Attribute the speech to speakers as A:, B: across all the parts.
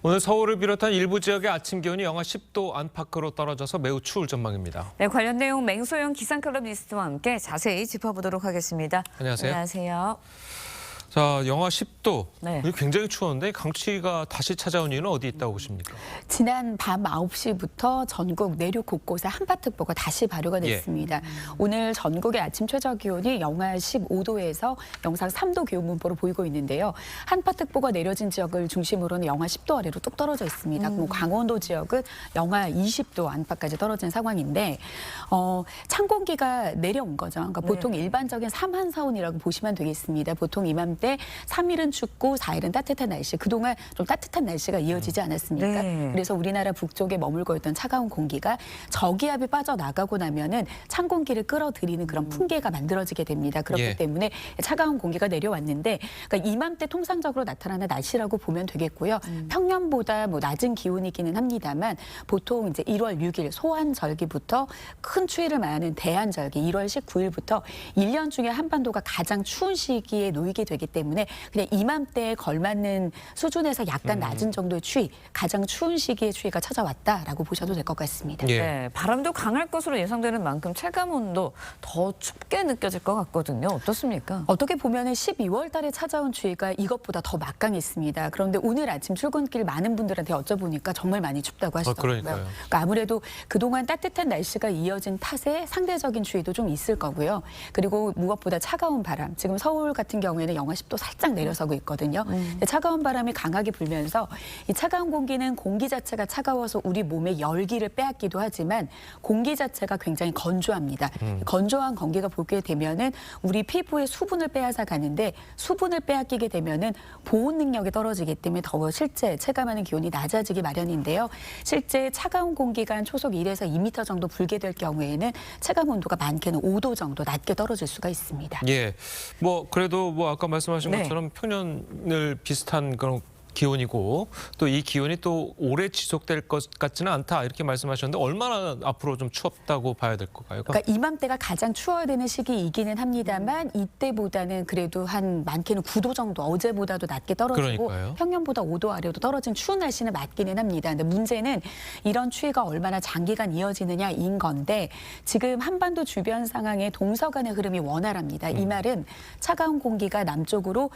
A: 오늘 서울을 비롯한 일부 지역의 아침 기온이 영하 10도 안팎으로 떨어져서 매우 추울 전망입니다.
B: 네, 관련 내용 맹소영 기상클럽 리스트와 함께 자세히 짚어보도록 하겠습니다.
A: 안녕하세요.
B: 안녕하세요.
A: 자, 영하 10도.
B: 네.
A: 굉장히 추웠는데 강추위가 다시 찾아온 이유는 어디 있다고 보십니까?
C: 지난 밤 9시부터 전국 내륙 곳곳에 한파특보가 다시 발효가 됐습니다. 오늘 전국의 아침 최저 기온이 영하 15도에서 영상 3도 기온 분포로 보이고 있는데요. 한파특보가 내려진 지역을 중심으로는 영하 10도 아래로 뚝 떨어져 있습니다. 그리고 강원도 지역은 영하 20도 안팎까지 떨어진 상황인데 찬 공기가 내려온 거죠. 그러니까 보통 일반적인 삼한사온이라고 보시면 되겠습니다. 보통 이맘때 3일은 춥고 4일은 따뜻한 날씨. 그동안 좀 따뜻한 날씨가 이어지지 않았습니까?
B: 네.
C: 그래서 우리나라 북쪽에 머물고 있던 차가운 공기가 저기압이 빠져나가고 나면은 찬 공기를 끌어들이는 그런 풍계가 만들어지게 됩니다. 그렇기 때문에 차가운 공기가 내려왔는데 그러니까 이맘때 통상적으로 나타나는 날씨라고 보면 되겠고요. 평년보다 낮은 기온이기는 합니다만 보통 이제 1월 6일 소환절기부터 큰 추위를 말하는 대한절기 1월 19일부터 1년 중에 한반도가 가장 추운 시기에 놓이게 되기 때문에 그냥 이맘때에 걸맞는 수준에서 약간 낮은 정도의 추위, 가장 추운 시기의 추위가 찾아왔다라고 보셔도 될 것 같습니다.
A: 예.
B: 네, 바람도 강할 것으로 예상되는 만큼 체감온도 더 춥게 느껴질 것 같거든요. 어떻습니까?
C: 어떻게 보면은 12월 달에 찾아온 추위가 이것보다 더 막강했습니다. 그런데 오늘 아침 출근길 많은 분들한테 여쭤보니까 정말 많이 춥다고 하시더라고요.
A: 그러니까요.
C: 그러니까 아무래도 그동안 따뜻한 날씨가 이어진 탓에 상대적인 추위도 좀 있을 거고요. 그리고 무엇보다 차가운 바람. 지금 서울 같은 경우에는 영하 10도 살짝 내려서고 있거든요. 근데 차가운 바람이 강하게 불면서 이 차가운 공기는 공기 자체가 차가워서 우리 몸의 열기를 빼앗기도 하지만 공기 자체가 굉장히 건조합니다. 건조한 공기가 보게 되면은 우리 피부에 수분을 빼앗아 가는데 수분을 빼앗기게 되면은 보온 능력이 떨어지기 때문에 더 실제 체감하는 기온이 낮아지기 마련인데요. 실제 차가운 공기가 한 초속 1에서 2m 정도 불게 될 경우에는 체감 온도가 많게는 5도 정도 낮게 떨어질 수가 있습니다.
A: 예. 그래도 아까 말씀하신
B: 네.
A: 것처럼 평년을 비슷한 그런 기온이고 또 이 기온이 또 오래 지속될 것 같지는 않다 이렇게 말씀하셨는데 얼마나 앞으로 좀 추웠다고 봐야 될 걸까요?
C: 그러니까 이맘때가 가장 추워야 되는 시기이기는 합니다만 이때보다는 그래도 한 많게는 9도 정도 어제보다도 낮게 떨어지고
A: 그러니까요.
C: 평년보다 5도 아래로 떨어진 추운 날씨는 맞기는 합니다. 근데 문제는 이런 추위가 얼마나 장기간 이어지느냐인 건데 지금 한반도 주변 상황의 동서간의 흐름이 원활합니다. 이 말은 차가운 공기가 남쪽으로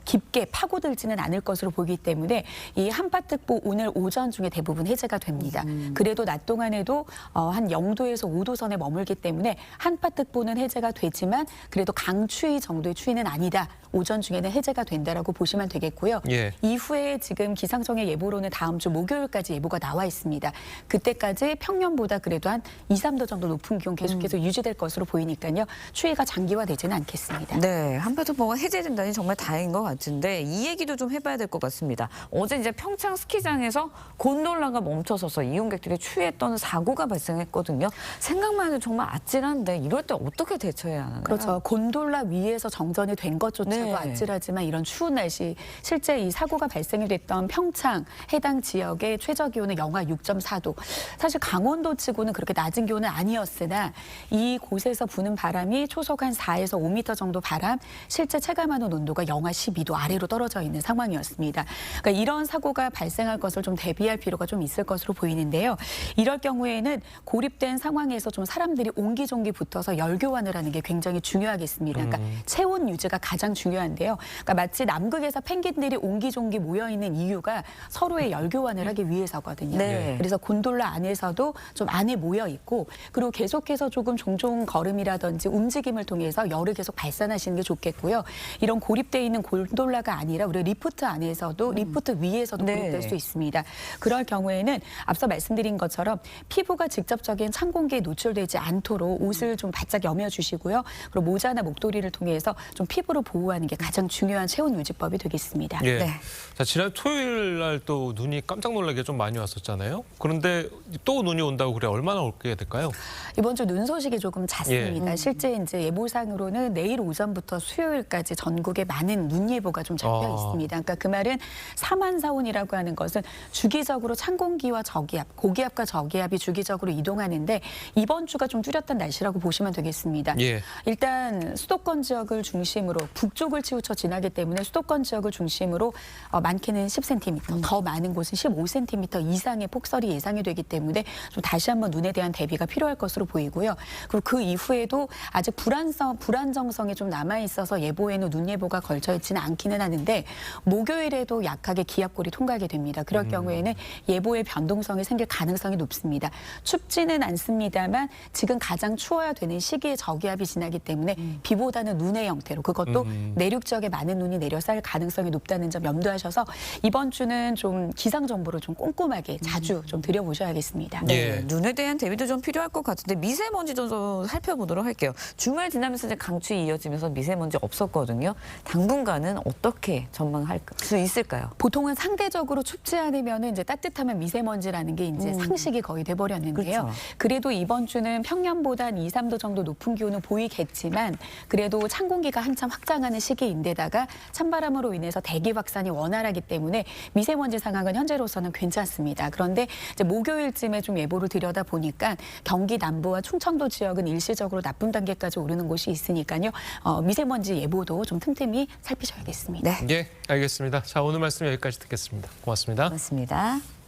C: 깊게 파고들지는 않을 것으로 보기 때문에 이 한파특보 오늘 오전 중에 대부분 해제가 됩니다. 그래도 낮 동안에도 한 0도에서 5도 선에 머물기 때문에 한파특보는 해제가 되지만 그래도 강추위 정도의 추위는 아니다. 오전 중에는 해제가 된다라고 보시면 되겠고요.
A: 예.
C: 이후에 지금 기상청의 예보로는 다음 주 목요일까지 예보가 나와 있습니다. 그때까지 평년보다 그래도 한 2, 3도 정도 높은 기온 계속해서 유지될 것으로 보이니까요. 추위가 장기화되지는 않겠습니다.
B: 네, 한파특보가 해제된다니 정말 다행인 것 같은데 이 얘기도 좀 해봐야 될 것 같습니다. 어제 이제 평창 스키장에서 곤돌라가 멈춰서서 이용객들이 추위에 떠는 사고가 발생했거든요. 생각만 해도 정말 아찔한데 이럴 때 어떻게 대처해야 하나요?
C: 그렇죠. 곤돌라 위에서 정전이 된 것조차도
B: 네.
C: 아찔하지만 이런 추운 날씨 실제 이 사고가 발생이 됐던 평창 해당 지역의 최저 기온은 영하 6.4도. 사실 강원도 치고는 그렇게 낮은 기온은 아니었으나 이 곳에서 부는 바람이 초속 한 4에서 5m 정도 바람, 실제 체감하는 온도가 영하 12도 아래로 떨어져 있는 상황이었습니다. 그러니까 이런 사고가 발생할 것을 좀 대비할 필요가 좀 있을 것으로 보이는데요. 이럴 경우에는 고립된 상황에서 좀 사람들이 옹기종기 붙어서 열교환을 하는 게 굉장히 중요하겠습니다. 그러니까 체온 유지가 가장 중요한데요. 그러니까 마치 남극에서 펭귄들이 옹기종기 모여 있는 이유가 서로의 열교환을 하기 위해서거든요.
B: 네.
C: 그래서 곤돌라 안에서도 좀 안에 모여 있고 그리고 계속해서 조금 종종 걸음이라든지 움직임을 통해서 열을 계속 발산하시는 게 좋겠고요. 이런 고립되어 있는 곤돌라가 아니라 우리 리프트 안에서도 리프트 위에서도
B: 네.
C: 고립될 수 있습니다. 그럴 경우에는 앞서 말씀드린 것처럼 피부가 직접적인 찬 공기에 노출되지 않도록 옷을 좀 바짝 여며주시고요. 그리고 모자나 목도리를 통해서 좀 피부를 보호하는 게 가장 중요한 체온 유지법이 되겠습니다.
A: 예.
B: 네.
A: 자, 지난 토요일 날 또 눈이 깜짝 놀라게 좀 많이 왔었잖아요. 그런데 또 눈이 온다고 그래 얼마나 올게 될까요?
C: 이번 주 눈 소식이 조금 잦습니다. 실제 이제 예보상으로는 내일 오전부터 수요일까지 전국에 많은 눈 예보가 좀 잡혀 있습니다. 그러니까 그 말은 사만사온이라고 하는 것은 주기적으로 찬 공기와 저기압, 고기압과 저기압이 주기적으로 이동하는데 이번 주가 좀 뚜렷한 날씨라고 보시면 되겠습니다.
A: 예.
C: 일단 수도권 지역을 중심으로 북쪽 남쪽을 치우쳐 지나기 때문에 수도권 지역을 중심으로 많게는 10cm, 더 많은 곳은 15cm 이상의 폭설이 예상이 되기 때문에 좀 다시 한번 눈에 대한 대비가 필요할 것으로 보이고요. 그리고 그 이후에도 아직 불안정성이 좀 남아 있어서 예보에는 눈 예보가 걸쳐 있지는 않기는 하는데 목요일에도 약하게 기압골이 통과하게 됩니다. 그럴 경우에는 예보의 변동성이 생길 가능성이 높습니다. 춥지는 않습니다만 지금 가장 추워야 되는 시기에 저기압이 지나기 때문에 비보다는 눈의 형태로 그것도 내륙 지역에 많은 눈이 내려 쌓일 가능성이 높다는 점 염두하셔서 이번 주는 좀 기상 정보를 좀 꼼꼼하게 자주 좀 들여보셔야겠습니다.
A: 예.
B: 눈에 대한 대비도 좀 필요할 것 같은데 미세먼지도 좀 살펴보도록 할게요. 주말 지나면서 이제 강추위 이어지면서 미세먼지 없었거든요. 당분간은 어떻게 전망할 수 있을까요?
C: 보통은 상대적으로 춥지 않으면 이제 따뜻하면 미세먼지라는 게 이제 상식이 거의 돼버렸는데요.
B: 그렇죠.
C: 그래도 이번 주는 평년보다 한 2, 3도 정도 높은 기온은 보이겠지만 그래도 찬 공기가 한참 확장하는 시기인데다가 찬바람으로 인해서 대기 확산이 원활하기 때문에 미세먼지 상황은 현재로서는 괜찮습니다. 그런데 이제 목요일쯤에 좀 예보를 들여다 보니까 경기 남부와 충청도 지역은 일시적으로 나쁨 단계까지 오르는 곳이 있으니까요. 미세먼지 예보도 좀 틈틈이 살피셔야겠습니다.
B: 네,
A: 예, 알겠습니다. 자, 오늘 말씀 여기까지 듣겠습니다. 고맙습니다.
B: 고맙습니다.